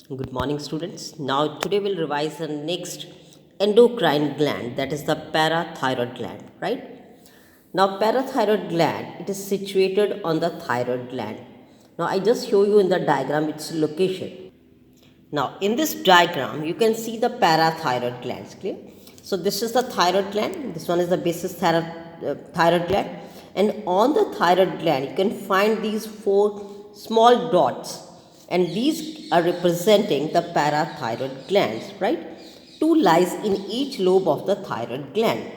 Good morning, students. Now, today we'll revise the next endocrine gland, that is the parathyroid gland, right? Now, parathyroid gland, it is situated on the thyroid gland. Now, I just show you in the diagram its location. Now, in this diagram, you can see the parathyroid glands, clear? So, this is the thyroid gland. This one is the basis thyroid gland. And on the thyroid gland, you can find these four small dots. And these are representing the parathyroid glands, right? Two lies in each lobe of the thyroid gland.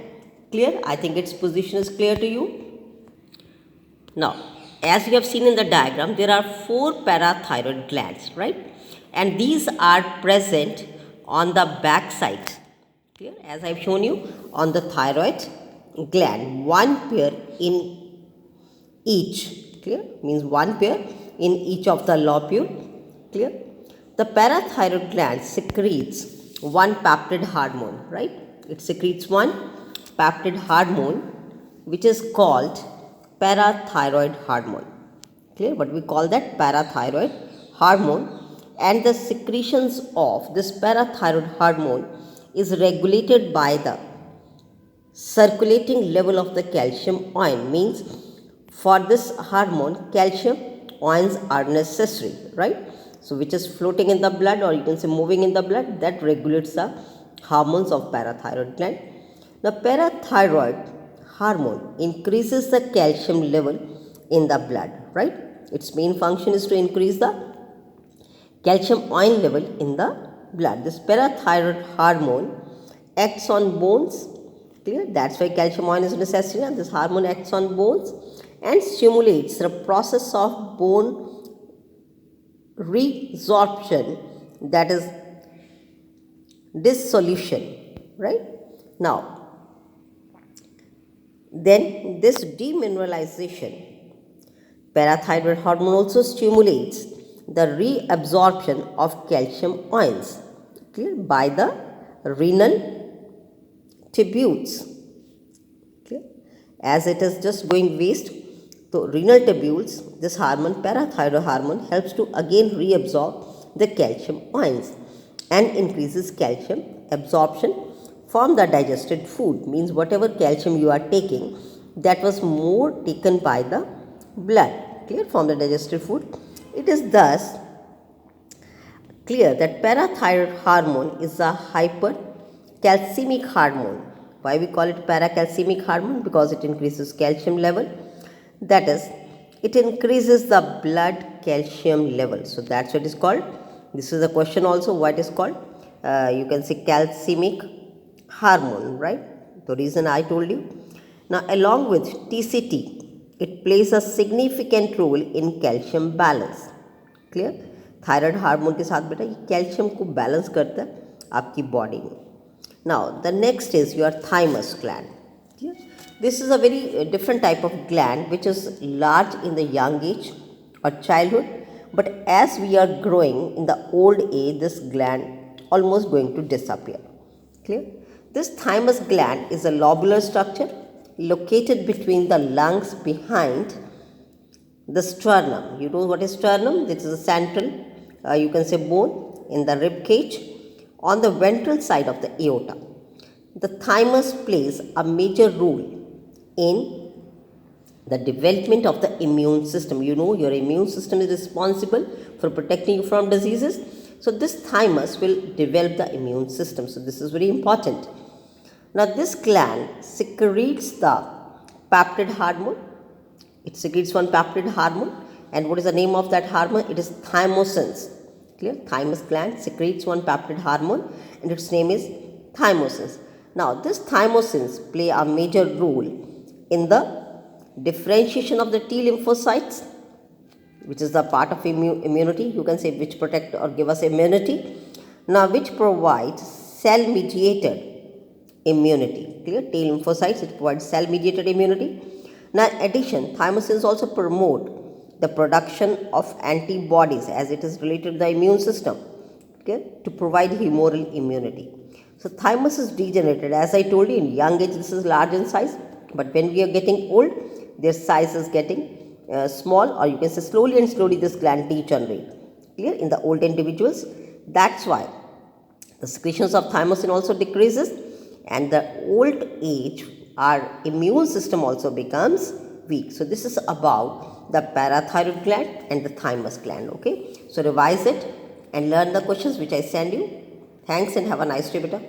Clear? I think its position is clear to you. Now, as you have seen in the diagram, there are four parathyroid glands, right? And these are present on the back side. Clear? As I have shown you on the thyroid gland, one pair in each. Clear? Means one pair in each of the lobule. Clear? The parathyroid gland secretes one peptide hormone, right? It secretes one peptide hormone which is called parathyroid hormone. Clear? But we call that parathyroid hormone, and the secretions of this parathyroid hormone is regulated by the circulating level of the calcium ion. Means for this hormone, calcium ions are necessary, right? So which is floating in the blood, or you can say moving in the blood, that regulates the hormones of parathyroid gland. The parathyroid hormone increases the calcium level in the blood, right? Its main function is to increase the calcium ion level in the blood. This parathyroid hormone acts on bones. Clear? That's why calcium ion is necessary, and this hormone acts on bones and stimulates the process of bone resorption, that is dissolution, right? Now, then this demineralization, parathyroid hormone also stimulates the reabsorption of calcium ions, clear, by the renal tubules. Clear? As it is just going waste, so renal tubules, this hormone, parathyroid hormone, helps to again reabsorb the calcium ions and increases calcium absorption from the digested food. Means whatever calcium you are taking, that was more taken by the blood, clear, from the digested food. It is thus clear that parathyroid hormone is a hypercalcemic hormone. Why we call it paracalcemic hormone? Because it increases calcium level. That is, it increases the blood calcium level. So that's what is called. This is a question also. What is called? You can say calcemic hormone, right? The reason I told you. Now, along with TCT, it plays a significant role in calcium balance. Clear? Thyroid hormone के साथ बेटा ये calcium को balance करता है आपकी body में. Now the next is your thymus gland. This is a very different type of gland which is large in the young age or childhood, but as we are growing in the old age, this gland almost going to disappear. Clear? This thymus gland is a lobular structure located between the lungs behind the sternum. You know what is sternum? This is a central, you can say, bone in the rib cage on the ventral side of the aorta. The thymus plays a major role in the development of the immune system. You know, your immune system is responsible for protecting you from diseases. So this thymus will develop the immune system. So this is very important. Now this gland secretes the peptide hormone. It secretes one peptide hormone. And what is the name of that hormone? It is thymosin. Clear? Thymus gland secretes one peptide hormone and its name is thymosin. Now this thymosins play a major role in the differentiation of the T lymphocytes, which is the part of immunity, you can say, which protect or give us immunity. Now which provides cell mediated immunity. Clear? T lymphocytes, it provides cell mediated immunity. Now in addition, thymosins also promote the production of antibodies, as it is related to the immune system, okay, to provide humoral immunity. So thymus is degenerated. As I told you, in young age this is large in size, but when we are getting old, their size is getting small, or you can say slowly and slowly this gland degenerate. Clear? In the old individuals, That's why the secretions of thymosin also decreases, and the old age our immune system also becomes weak. So this is about the parathyroid gland and the thymus gland. Okay, so revise it and learn the questions which I send you. Thanks and have a nice day, beta.